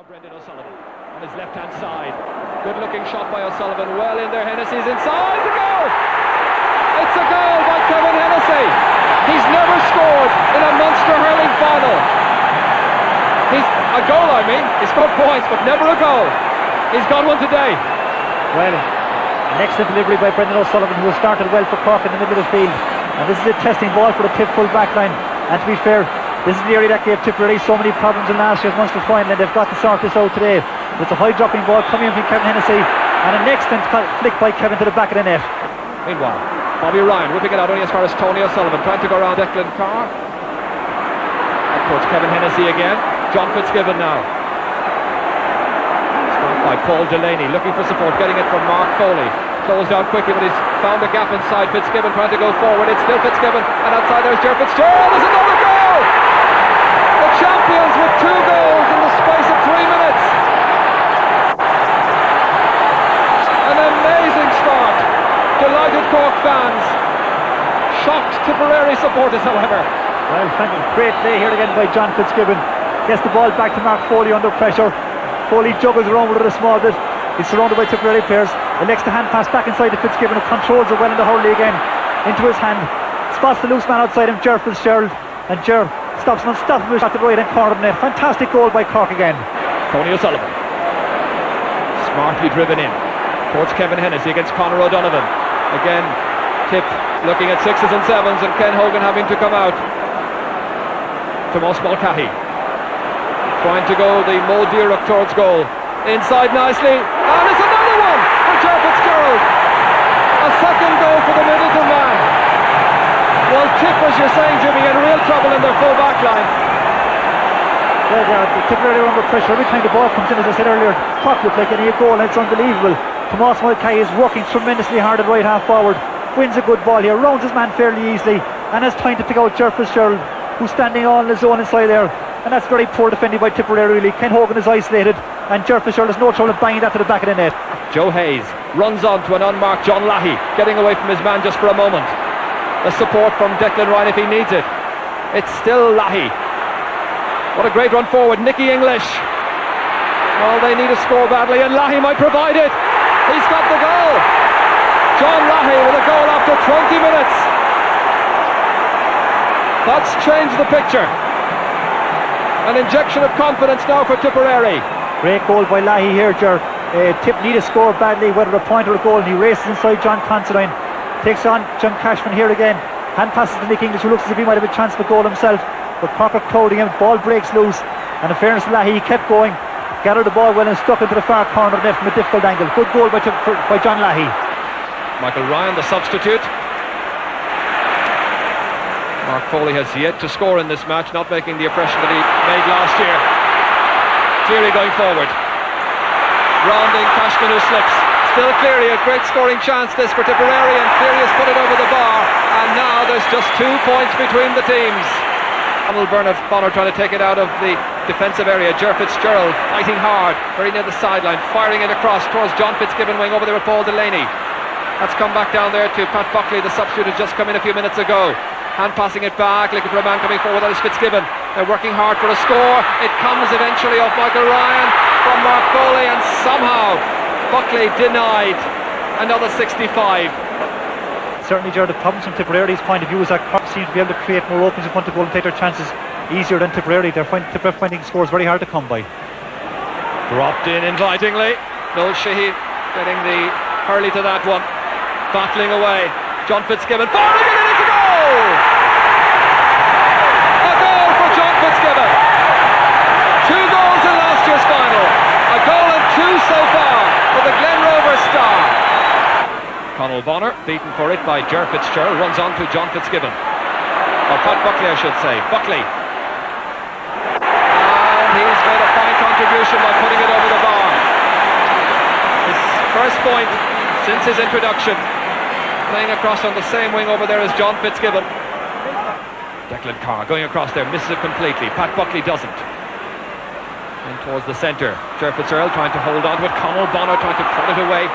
Brendan O'Sullivan on his left-hand side. Good-looking shot by O'Sullivan. Well in there. Hennessy's inside. The goal! It's a goal by Kevin Hennessy. He's never scored in a Munster hurling final. He's a goal, I mean. He scored points, but never a goal. He's got one today. Well, an excellent delivery by Brendan O'Sullivan, who has started well for Cork in the middle of the field. And this is a testing ball for the Tip full back line. And to be fair, this is the area that gave Tipperary so many problems in last year's Munster final, and they've got to sort this out today. It's a high dropping ball coming in from Kevin Hennessy, and an excellent flick by Kevin to the back of the net. Meanwhile, Bobby Ryan whipping it out only as far as Tony O'Sullivan, trying to go around Declan Carr. Up towards Kevin Hennessy again. John Fitzgibbon now. Stopped by Paul Delaney, looking for support, getting it from Mark Foley. Closed out quickly, but he's found a gap inside. Fitzgibbon trying to go forward. It's still Fitzgibbon, and outside there's Ger Fitzgerald. There's another goal! The champions with 2 goals in the space of 3 minutes. An amazing start. Delighted Cork fans. Shocked Tipperary supporters, however. Well, great play here again by John Fitzgibbon. Gets the ball back to Mark Foley under pressure. Foley juggles around with it a small bit. He's surrounded by Tipperary players. Elects the hand pass back inside to Fitzgibbon, who controls it well in the hurley again. Into his hand. Spots the loose man outside him, Ger Fitzgerald. And Ger stops an unstoppable shot at the right hand corner of the net. Fantastic goal by Cork again. Tony O'Sullivan. Smartly driven in towards Kevin Hennessy against Conor O'Donovan. Again, Tip looking at 6s and 7s, and Ken Hogan having to come out. Tomas Mulcahy trying to go the Mo Dirac towards goal. Inside nicely, and it's another one for Ger Fitzgerald. A second goal for the Middleton man. Well, Tip, as you're saying, Jimmy, in real trouble in their full back line. Well, the Tipperary are under pressure every time the ball comes in. As I said earlier, Cork look like any goal, and it's unbelievable. Tomas Mulcahy is working tremendously hard at right half forward. Wins a good ball here, rounds his man fairly easily, and has time to pick out Ger Fitzgerald, who's standing all in his zone inside there. And that's very poor defending by Tipperary, really. Ken Hogan is isolated, and Ger Fitzgerald has no trouble banging that to the back of the net. Joe Hayes runs on to an unmarked John Lahey, getting away from his man just for a moment. The support from Declan Ryan if he needs it. It's still Lahey. What a great run forward. Nicky English. Well, they need a score badly, and Lahey might provide it. He's got the goal. John Lahey with a goal after 20 minutes. That's changed the picture. An injection of confidence now for Tipperary. Great goal by Lahey here, Ger. Tip need a score badly, whether a point or a goal, and he races inside John Considine. Takes on John Cashman here again. Hand passes to Nick English, who looks as if he might have a chance for goal himself. But Cork are crowding him. Ball breaks loose. And in fairness to Lahey, he kept going. Gathered the ball well and stuck into the far corner of the net from a difficult angle. Good goal by John Lahey. Michael Ryan, the substitute. Mark Foley has yet to score in this match, not making the impression that he made last year. Cleary going forward. Rounding Cashman, who slips. Still Cleary, a great scoring chance this for Tipperary, and Cleary has put it over the bar. And now there's just 2 points between the teams. Bernard Bonner trying to take it out of the defensive area. Ger Fitzgerald fighting hard, very near the sideline, firing it across towards John Fitzgibbon wing over there with Paul Delaney. That's come back down there to Pat Buckley, the substitute, who just come in a few minutes ago. Hand passing it back, looking for a man coming forward. That is Fitzgibbon. They're working hard for a score. It comes eventually off Michael Ryan from Mark Foley, and somehow Buckley denied another 65. Certainly, Ger, the problems from Tipperary's point of view is that Cork seem to be able to create more openings in front of goal and take their chances easier than Tipperary. They're finding scores very hard to come by. Dropped in invitingly. Noel Sheehy getting the hurley to that one. Battling away. John Fitzgibbon firing it, and it's a goal! A goal for John Fitzgibbon. 2 goals in last year's final. A goal and 2 so far for the Glen Rovers star. Conal Bonner beaten for it by Ger Fitzgerald. Runs on to John Fitzgibbon. Or Pat Buckley, I should say. Buckley. And he's made a fine contribution by putting it over the bar. His first point since his introduction. Playing across on the same wing over there as John Fitzgibbon. Declan Carr going across there, misses it completely. Pat Buckley doesn't. In towards the centre. Ger Fitzgerald trying to hold on to it. Conal Bonner trying to pull it away.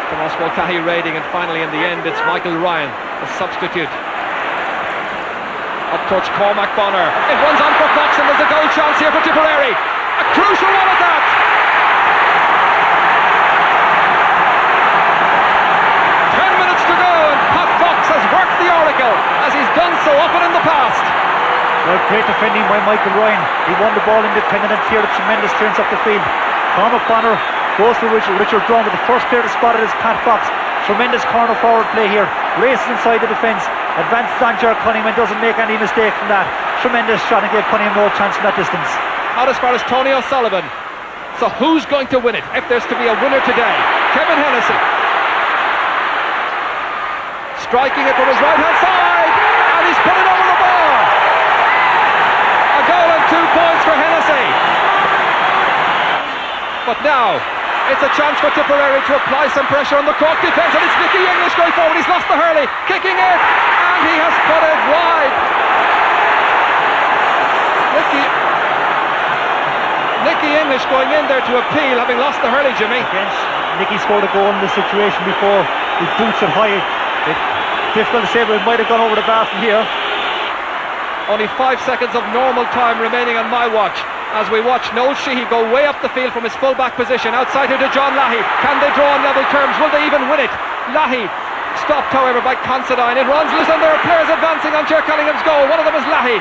Tomas Mulcahy raiding, and finally in the end it's Michael Ryan, the substitute. Up towards Cormac Bonner. It runs on for Fox, and there's a goal chance here for Tipperary. A crucial one at that. Well, great defending by Michael Ryan. He won the ball independent and cleared a tremendous clearance up the field. Tom O'Connor goes to Richard Drumm, but the first player to spot it is Pat Fox. Tremendous corner forward play here. Races inside the defence. Advances on Ger Cunningham and doesn't make any mistake from that. Tremendous shot and gave Cunningham no chance from that distance. Out as far as Tony O'Sullivan. So who's going to win it if there's to be a winner today? Kevin Hennessy. Striking it from his right hand side, and he's put it over the bar. A goal and 2 points for Hennessy. But now it's a chance for Tipperary to apply some pressure on the Cork defence, and it's Nicky English going forward. He's lost the hurley, kicking it, and he has put it wide. Nicky English going in there to appeal, having lost the hurley, Jimmy. Nicky scored a goal in this situation before. His boots are high. It's difficult to say, but it might have gone over the bar from here. Only 5 seconds of normal time remaining on my watch as we watch Noel Sheehy go way up the field from his full-back position. Outside here to John Lahey. Can they draw on level terms? Will they even win it? Lahey stopped, however, by Considine. It runs loose and there are players advancing on Ger Cunningham's goal. One of them is Lahey.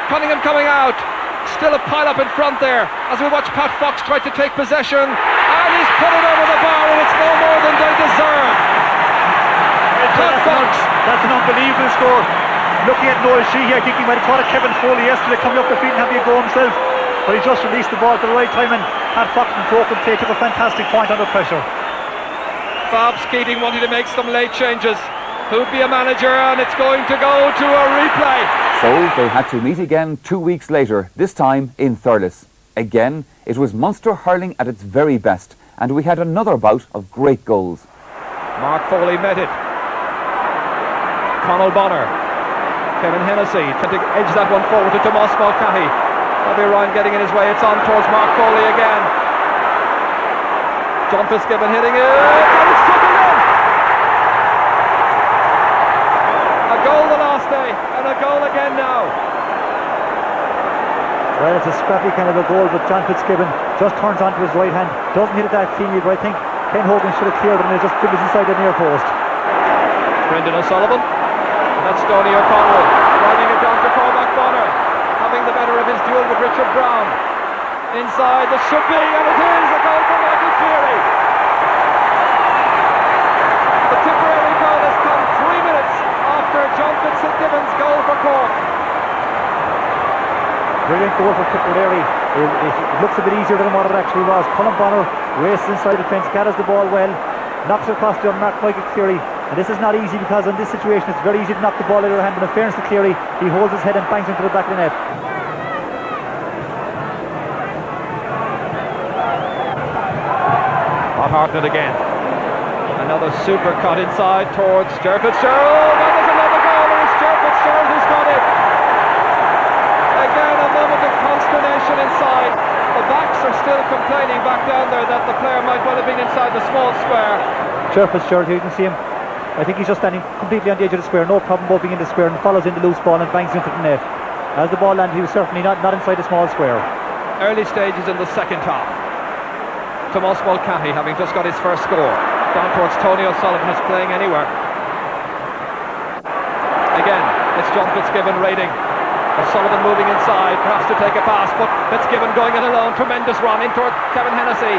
Cunningham coming out. Still a pile-up in front there as we watch Pat Fox try to take possession, and he's put it over the bar, and it's no more than they deserve. Pat Fox. That's an unbelievable score. Looking at Noel Sheehy, I think he might have thought of Kevin Foley yesterday coming up the field and having a go himself, but he just released the ball at the right time, and Pat Fox and broken play took a fantastic point under pressure. Babs Keating wanting to make some late changes. Who'd be a manager, and it's going to go to a replay. So they had to meet again 2 weeks later, this time in Thurles. Again, it was Munster hurling at its very best, and we had another bout of great goals. Mark Foley met it. Conal Bonner. Kevin Hennessy trying to edge that one forward to Tomas Mulcahy. Bobby Ryan getting in his way. It's on towards Mark Foley again. John Fitzgibbon hitting it. And it's taken in. A goal the last day, and a goal again now. Well, it's a scrappy kind of a goal, but John Fitzgibbon just turns onto his right hand. Doesn't hit it that cleanly, but I think Ken Hogan should have cleared it, and it just dribbles inside the near post. Brendan O'Sullivan. And that's Stoney O'Connell. Driving it down to Cormac Bonner. Having the better of his duel with Richard Brown. Inside, there should be, and it is a goal for Michael Cleary. The Tipperary goal has come 3 minutes after John Fitzgibbon's goal for Cork. Brilliant goal for Tipperary. It looks a bit easier than what it actually was. Colin Bonner races inside the fence, gathers the ball well, knocks it across to Michael Cleary. And this is not easy, because in this situation it's very easy to knock the ball out of your hand, but in fairness to Cleary, he holds his head and bangs into the back of the net. Hartnett again. Another super cut inside towards Ger Fitzgerald, and there's another goal, and it's Ger Fitzgerald who's got it. Again, a moment of consternation inside. The backs are still complaining back down there that the player might well have been inside the small square. Ger Fitzgerald here, you can see him. I think he's just standing completely on the edge of the square, no problem about being in the square, and follows in the loose ball and bangs into the net. As the ball landed, he was certainly not inside the small square. Early stages in the second half. Tomas Mulcahy having just got his first score. Down towards Tony O'Sullivan, who's playing anywhere. Again, it's John Fitzgibbon raiding. O'Sullivan moving inside, perhaps to take a pass, but Fitzgibbon going it alone. Tremendous run in toward Kevin Hennessy.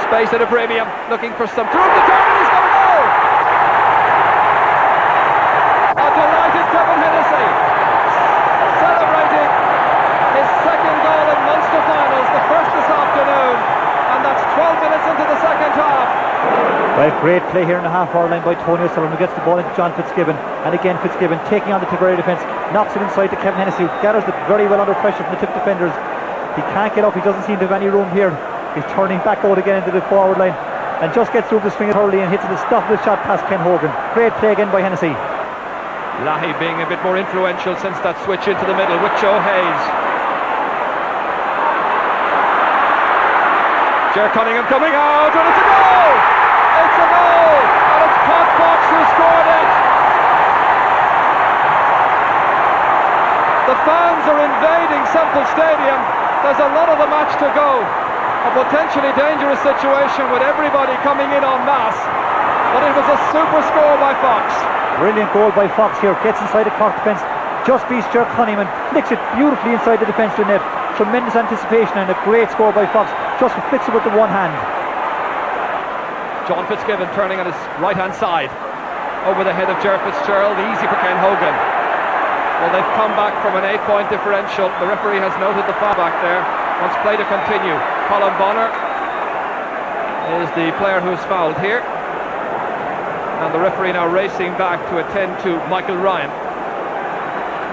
Space at a premium, looking for some through the turn, and he's got a goal! A delighted Kevin Hennessy, celebrating his second goal in Munster finals, the first this afternoon, and that's 12 minutes into the second half. Right, great play here in the half-hour line by Tony O'Sullivan, who gets the ball into John Fitzgibbon, and again Fitzgibbon taking on the Tipperary defence, knocks it inside to Kevin Hennessy, who gathers it very well under pressure from the Tip defenders. He can't get up, he doesn't seem to have any room here. He's turning back out again into the forward line, and just gets through the swing at Hurley and hits the stop of the shot past Ken Hogan. Great play again by Hennessy. Lahey being a bit more influential since that switch into the middle with Joe Hayes. Ger Cunningham coming out, and it's a goal! It's a goal! And it's Pat Fox who scored it! The fans are invading Semple Stadium. There's a lot of the match to go. A potentially dangerous situation with everybody coming in en masse. But it was a super score by Fox. Brilliant goal by Fox here. Gets inside the Cork defence, just beats Ger Cunningham and flicks it beautifully inside the defensive net. Tremendous anticipation and a great score by Fox. Just flicks it with the one hand. John Fitzgibbon turning on his right hand side over the head of Ger Fitzgerald. Easy for Ken Hogan. Well, they've come back from an 8-point differential. The referee has noted the foul back there. Wants play to continue. Colin Bonner is the player who's fouled here, and the referee now racing back to attend to Michael Ryan.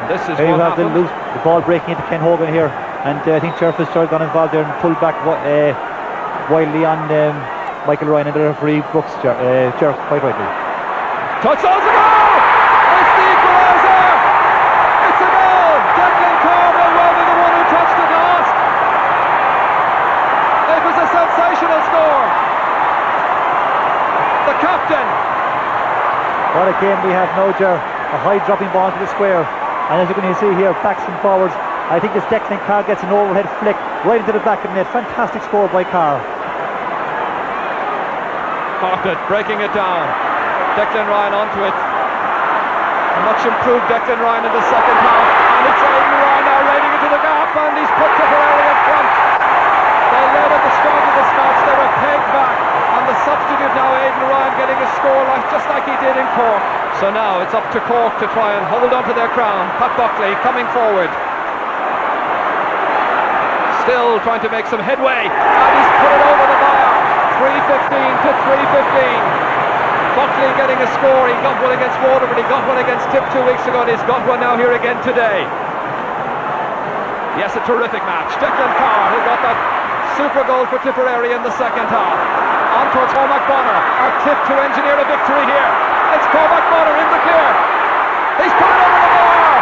This is what happened. The ball breaking into Ken Hogan here, and I think Ger Fitzgerald got involved there and pulled back wildly on Michael Ryan, and the referee books Ger quite rightly. Touchdowns a goal! It's the equaliser! It's a goal! Declan Carr may well be the one who touched it last. It was a sensational score. The captain. What a game we have now, Ger. A high dropping ball to the square, and as you can see here, backs and forwards. I think this Declan Carr gets an overhead flick right into the back of the net. Fantastic score by Carr. Bartlett breaking it down. Declan Ryan onto it. A much improved Declan Ryan in the second half, and it's Aidan Ryan now raiding into the gap, and he's put Tipperary in front. They led at the start of this match. They were pegged back, and the substitute now, Aidan Ryan, getting a score just like he did in Cork. So now it's up to Cork to try and hold on to their crown. Pat Buckley coming forward, still trying to make some headway, and he's put it over the bar. 3:15 to 3:15. Buckley getting a score. He got one against Waterford, he got one against Tip 2 weeks ago, and he's got one now here again today. Yes, a terrific match. Declan Carr, who got that super goal for Tipperary in the second half. On towards Cormac Bonner, our tip to engineer a victory here. It's Cormac Bonner in the clear. He's put it over the bar.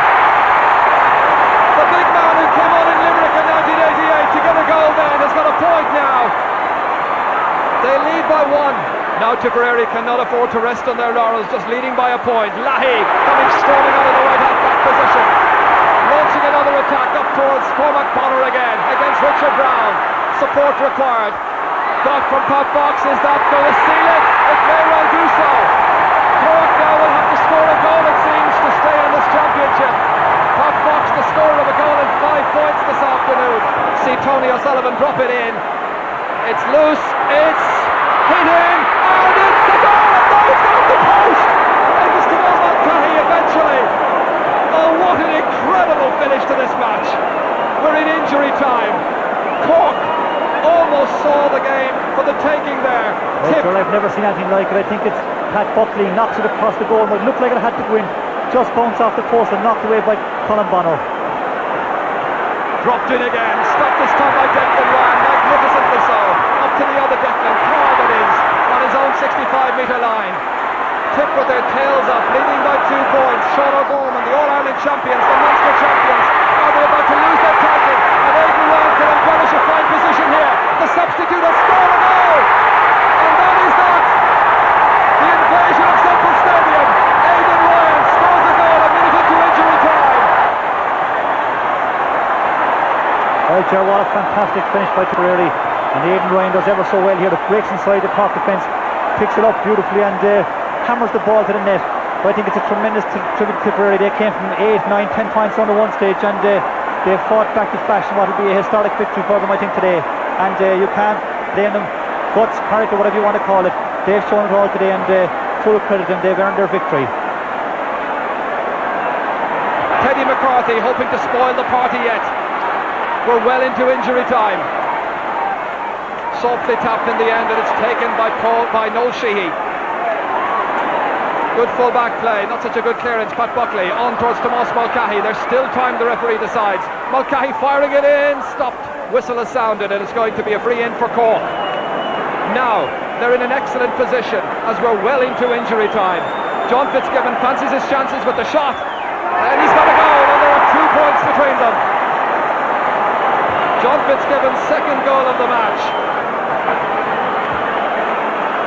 The big man who came on in Limerick in 1988 to get a goal then has got a point now. They lead by one. Now Tipperary cannot afford to rest on their laurels, just leading by a point. Lahey coming storming out of the right half back position, launching another attack up towards Cormac Bonner again against Richard Brown. Support required. Got from Pat Fox. Is that going to seal it? It may well do so. Cork now will have to score a goal, it seems, to stay in this championship. Pat Fox, the scorer of a goal and 5 points this afternoon. See Tony O'Sullivan drop it in. It's loose. It's hit in. And it's a goal. And now it's gone off the post. It was Tomas Mulcahy eventually. Oh, what an incredible finish to this match. We're in injury time. Cork almost saw the game for the taking there. Sure, I've never seen anything like it. I think it's Pat Buckley knocks it across the goal, but it looked like it had to go in. Just bounced off the post and knocked away by Colin Bonner. Dropped in again, stopped this time by Declan Ryan, magnificently so. Up to the other Declan, Carr that is, on his own 65-metre line. Tip with their tails up, leading by 2 points. Sean O'Gorman, the All-Ireland champions, the Munster champions, are they about to lose their title? And Aidan Ryan can embellish a fine position here. The substitute has scored a goal! And that is that! The invasion of Semple Stadium. Aidan Ryan scores a goal a minute into injury time. Well, Ger, what a fantastic finish by Tipperary, and Aidan Ryan does ever so well here. The breaks inside the Cork defence, picks it up beautifully and hammers the ball to the net. But I think it's a tremendous tribute to Tipperary. They came from 8, 9, 10 points under one stage, and they fought back to fashion what will be a historic victory for them, I think, today. And you can't blame them. Guts, character, whatever you want to call it, they've shown it all today, and full credit to them. They've earned their victory. Teddy McCarthy hoping to spoil the party yet. We're well into injury time. Softly tapped in the end, and it's taken by Noel Sheehy. Good full back play, not such a good clearance. Pat Buckley on towards Tomas Mulcahy. There's still time, the referee decides. Mulcahy firing it in, stopped. Whistle has sounded, and it's going to be a free in for Cork. Now they're in an excellent position as we're well into injury time. John Fitzgibbon fancies his chances with the shot, and he's got a goal, and there are 2 points between them. John Fitzgibbon's second goal of the match.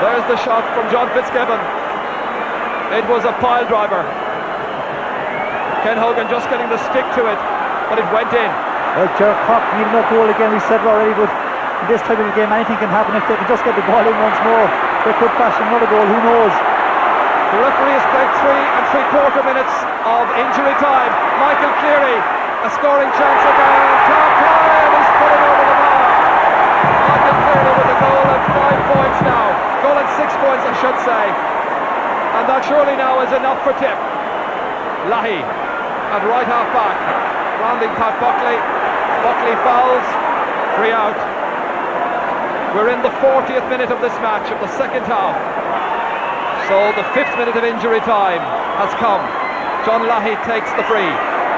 There's the shot from John Fitzgibbon. It was a pile driver. Ken Hogan just getting the stick to it, but it went in. Well, Ger, Cork need no goal again, we said already, but in this type of a game anything can happen. If they can just get the ball in once more, they could fashion another goal, who knows. The referee has played 3 3/4 minutes of injury time. Michael Cleary, a scoring chance again. Clark Ryan has put it over the bar. Michael Cleary with a goal and 5 points now. Goal and 6 points, I should say. And that surely now is enough for Tip. Leahy at right half back, rounding Pat Buckley. Buckley fouls, 3 out. We're in the 40th minute of this match, of the second half. So the 5th minute of injury time has come. John Leahy takes the free.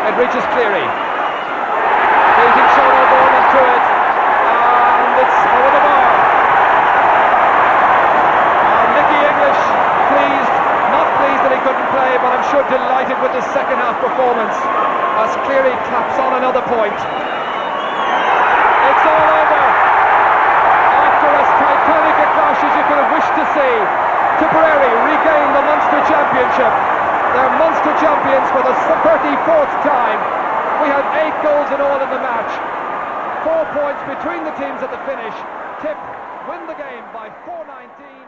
It reaches Cleary. Beating Sean O'Gorman to it. And it's over the bar. And Nicky English, pleased, not pleased that he couldn't play, but I'm sure delighted with his second half performance as Cleary claps on another point. It's all over. After as titanic a crash as you could have wished to see, Tipperary regain the Munster Championship. They're Munster champions for the 34th time. We had 8 goals in all in the match. 4 points between the teams at the finish. Tip win the game by 4-19.